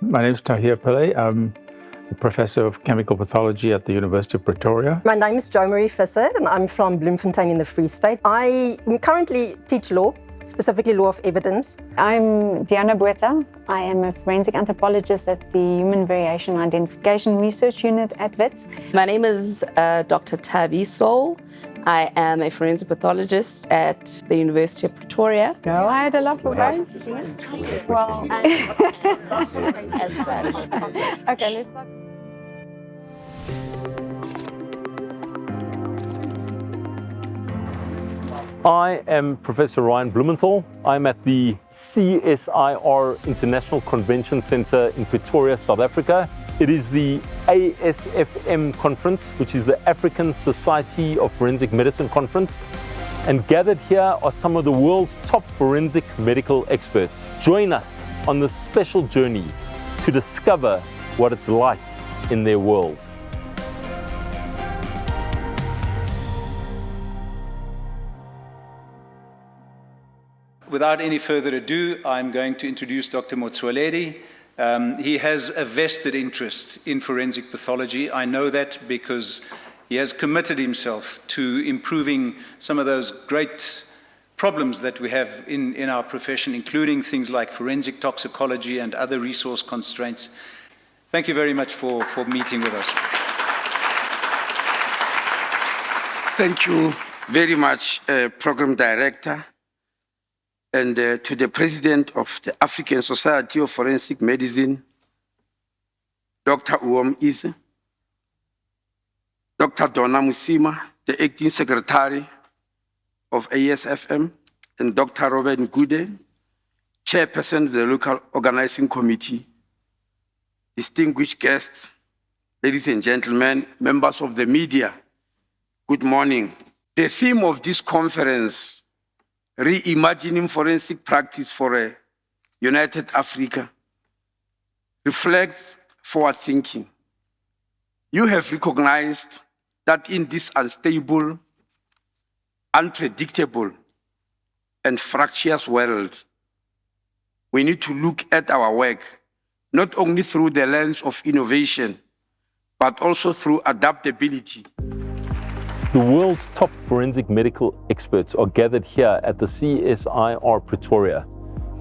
My name is Tahir Pillay. I'm a professor of chemical pathology at the University of Pretoria. My name is Jo Marie Visser and I'm from Bloemfontein in the Free State. I currently teach law, specifically law of evidence. I'm Diana Bueta. I am a forensic anthropologist at the Human Variation Identification Research Unit at WITS. My name is Dr. Tabi Sol. I am a forensic pathologist at the University of Pretoria. No, I had a love for guys. Well, As such. okay, let's start. I am Professor Ryan Blumenthal. I'm at the CSIR International Convention Center in Pretoria, South Africa. It is the ASFM conference, which is the African Society of Forensic Medicine conference. And gathered here are some of the world's top forensic medical experts. Join us on this special journey to discover what it's like in their world. Without any further ado, I'm going to introduce Dr. Motsoaledi. He has a vested interest in forensic pathology. I know that because he has committed himself to improving some of those great problems that we have in our profession, including things like forensic toxicology and other resource constraints. Thank you very much for meeting with us. Thank you very much, Program Director, and to the President of the African Society of Forensic Medicine, Dr. Uom Ise, Dr. Donna Musima, the Acting Secretary of ASFM, and Dr. Robert Ngude, Chairperson of the Local Organizing Committee, distinguished guests, ladies and gentlemen, members of the media, good morning. The theme of this conference, Reimagining Forensic Practice for a United Africa, reflects forward thinking. You have recognized that in this unstable, unpredictable, and fractious world, we need to look at our work not only through the lens of innovation, but also through adaptability. The world's top forensic medical experts are gathered here at the CSIR Pretoria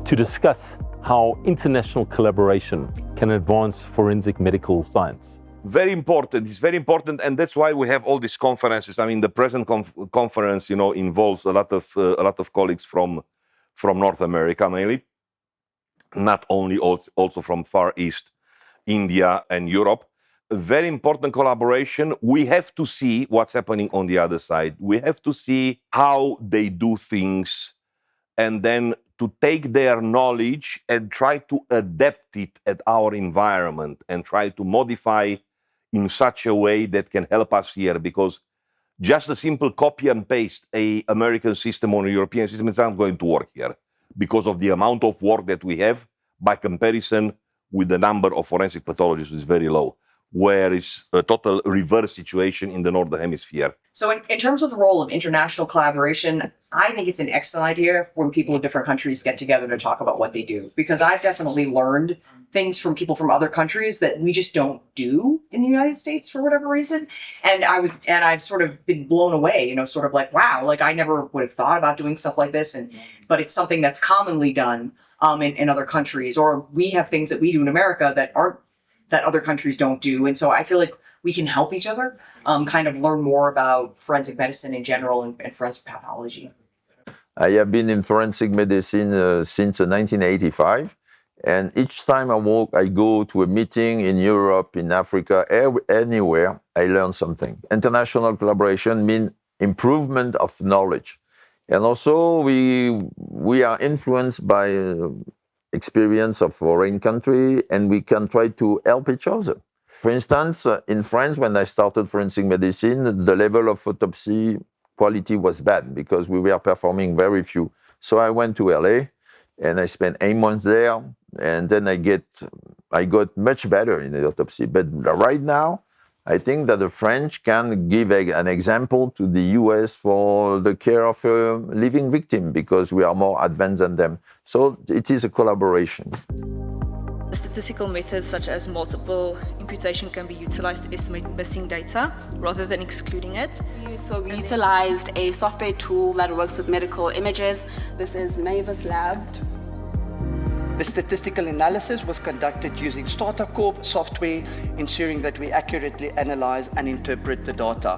to discuss how international collaboration can advance forensic medical science. Very important. It's very important, and that's why we have all these conferences. I mean, the present conference, involves a lot of colleagues from North America mainly, not only also from Far East, India, and Europe. A very important collaboration. We have to see what's happening on the other side. We have to see how they do things, and then to take their knowledge and try to adapt it at our environment and try to modify in such a way that can help us here, because just a simple copy and paste an American system on a European system is not going to work here because of the amount of work that we have by comparison with the number of forensic pathologists is very low, where it's a total reverse situation in the Northern Hemisphere. So in terms of the role of international collaboration, I think it's an excellent idea when people in different countries get together to talk about what they do, because I've definitely learned things from people from other countries that we just don't do in the United States for whatever reason. And I've sort of been blown away, sort of like, wow, like I never would have thought about doing stuff like this. But it's something that's commonly done in other countries, or we have things that we do in America that other countries don't do. And so I feel like we can help each other kind of learn more about forensic medicine in general and forensic pathology. I have been in forensic medicine since 1985. And each time I go to a meeting in Europe, in Africa, anywhere, I learn something. International collaboration means improvement of knowledge. And also we are influenced by experience of foreign country, and we can try to help each other. For instance, in France, when I started forensic medicine, the level of autopsy quality was bad because we were performing very few. So I went to LA and I spent 8 months there, and then I got much better in the autopsy. But right now, I think that the French can give an example to the US for the care of a living victim because we are more advanced than them. So it is a collaboration. statistical methods such as multiple imputation can be utilized to estimate missing data rather than excluding it. So we utilized a software tool that works with medical images. This is Mavis Lab. The statistical analysis was conducted using Starter Corp software, ensuring that we accurately analyze and interpret the data.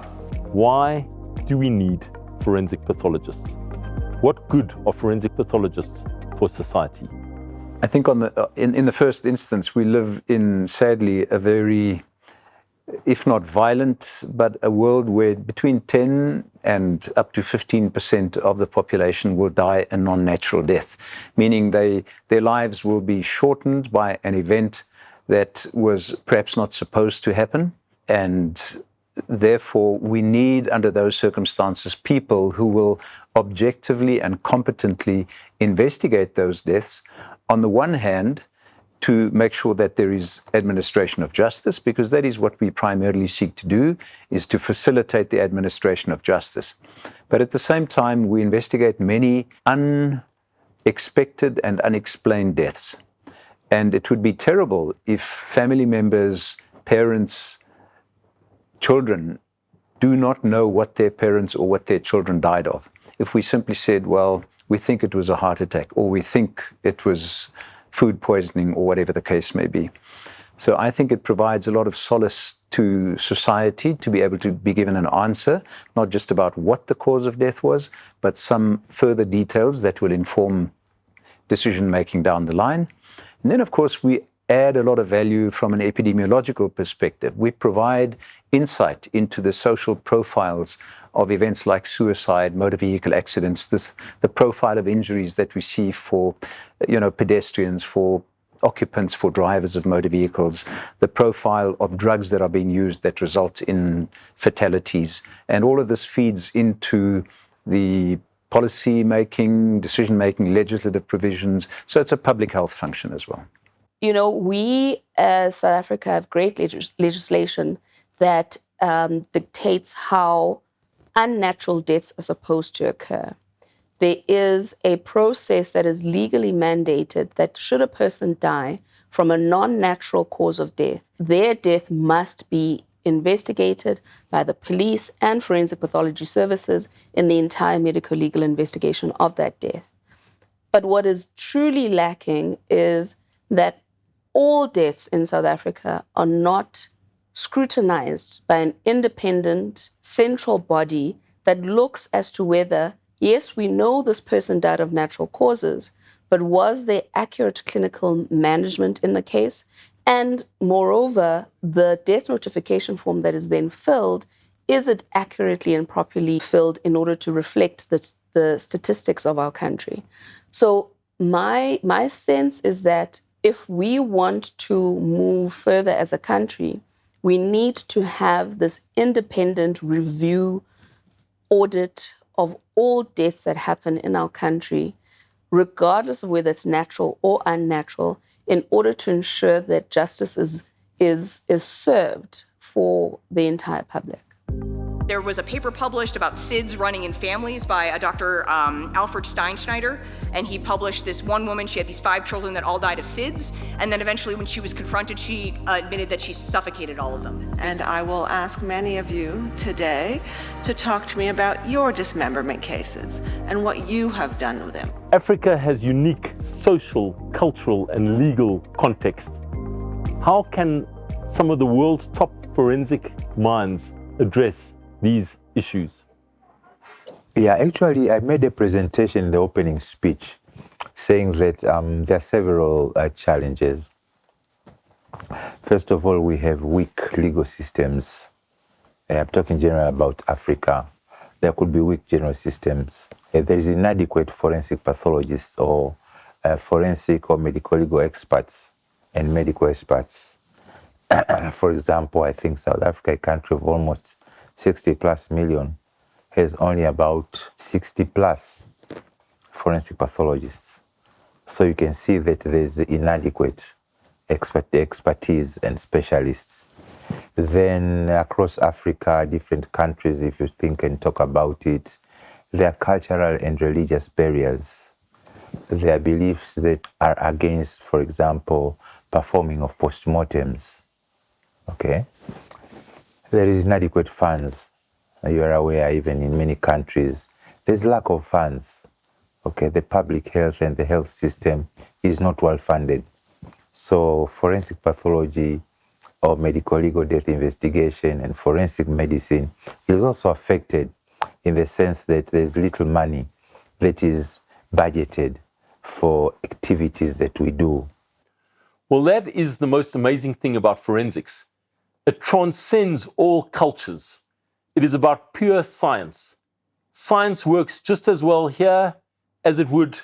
Why do we need forensic pathologists? What good are forensic pathologists for society? I think in the first instance, we live in, sadly, a very, if not violent, but a world where between 10 and up to 15% of the population will die a non-natural death, meaning their lives will be shortened by an event that was perhaps not supposed to happen. And therefore, we need, under those circumstances, people who will objectively and competently investigate those deaths. On the one hand, to make sure that there is administration of justice, because that is what we primarily seek to do, is to facilitate the administration of justice. But at the same time, we investigate many unexpected and unexplained deaths. And it would be terrible if family members, parents, children do not know what their parents or what their children died of. If we simply said, well, we think it was a heart attack, or we think it was food poisoning, or whatever the case may be. So I think it provides a lot of solace to society to be able to be given an answer, not just about what the cause of death was, but some further details that will inform decision-making down the line. And then, of course, we add a lot of value from an epidemiological perspective. We provide insight into the social profiles of events like suicide, motor vehicle accidents, the profile of injuries that we see for, pedestrians, for occupants, for drivers of motor vehicles, the profile of drugs that are being used that result in fatalities. And all of this feeds into the policy making, decision making, legislative provisions. So it's a public health function as well. We as South Africa have great legislation that dictates how unnatural deaths are supposed to occur. There is a process that is legally mandated that should a person die from a non-natural cause of death, their death must be investigated by the police and forensic pathology services in the entire medical legal investigation of that death. But what is truly lacking is that all deaths in South Africa are not scrutinized by an independent central body that looks as to whether, yes, we know this person died of natural causes, but was there accurate clinical management in the case? And moreover, the death notification form that is then filled, is it accurately and properly filled in order to reflect the statistics of our country? So my sense is that if we want to move further as a country, we need to have this independent review audit of all deaths that happen in our country, regardless of whether it's natural or unnatural, in order to ensure that justice is served for the entire public. There was a paper published about SIDS running in families by a Dr. Alfred Steinschneider, and he published this one woman, she had these 5 children that all died of SIDS, and then eventually when she was confronted, she admitted that she suffocated all of them. And I will ask many of you today to talk to me about your dismemberment cases and what you have done with them. Africa has unique social, cultural, and legal context. How can some of the world's top forensic minds address these issues? Yeah, actually, I made a presentation in the opening speech saying that there are several challenges. First of all, we have weak legal systems. I'm talking generally about Africa. There could be weak general systems. There is inadequate forensic pathologists or forensic or medical legal experts and medical experts. For example, I think South Africa, a country of almost 60 plus million, has only about 60 plus forensic pathologists. So you can see that there's inadequate expertise and specialists. Then across Africa, different countries, if you think and talk about it, there are cultural and religious barriers. There are beliefs that are against, for example, performing of postmortems. Okay, there is inadequate funds. You are aware, even in many countries, there's lack of funds. Okay, the public health and the health system is not well funded. So forensic pathology or medical legal death investigation and forensic medicine is also affected in the sense that there's little money that is budgeted for activities that we do. Well, that is the most amazing thing about forensics. It transcends all cultures. It is about pure science. Science works just as well here as it would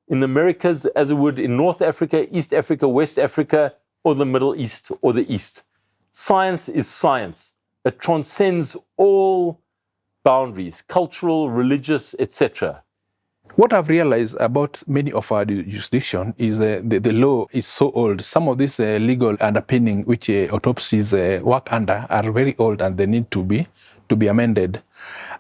in the Americas, as it would in North Africa, East Africa, West Africa, or the Middle East or the East. Science is science. It transcends all boundaries, cultural, religious, etc. What I've realized about many of our jurisdictions is the law is so old. Some of these legal underpinning which autopsies work under are very old and they need to be amended.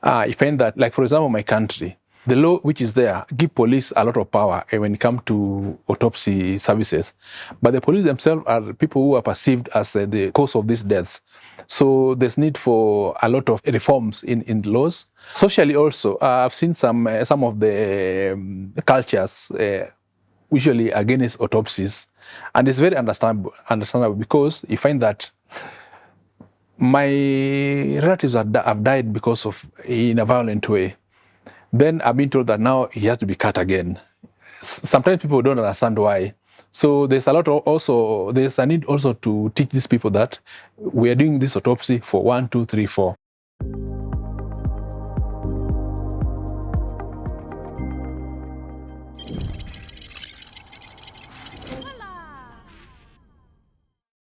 I find that, like for example, my country, the law which is there give police a lot of power when it comes to autopsy services. But the police themselves are people who are perceived as the cause of these deaths. So there's need for a lot of reforms in laws. Socially also, I've seen some of the cultures usually against autopsies. And it's very understandable because you find that my relatives have died because of in a violent way. Then I've been told that now he has to be cut again. Sometimes people don't understand why. So there's a lot of also, there's a need also to teach these people that we are doing this autopsy for 1, 2, 3, 4.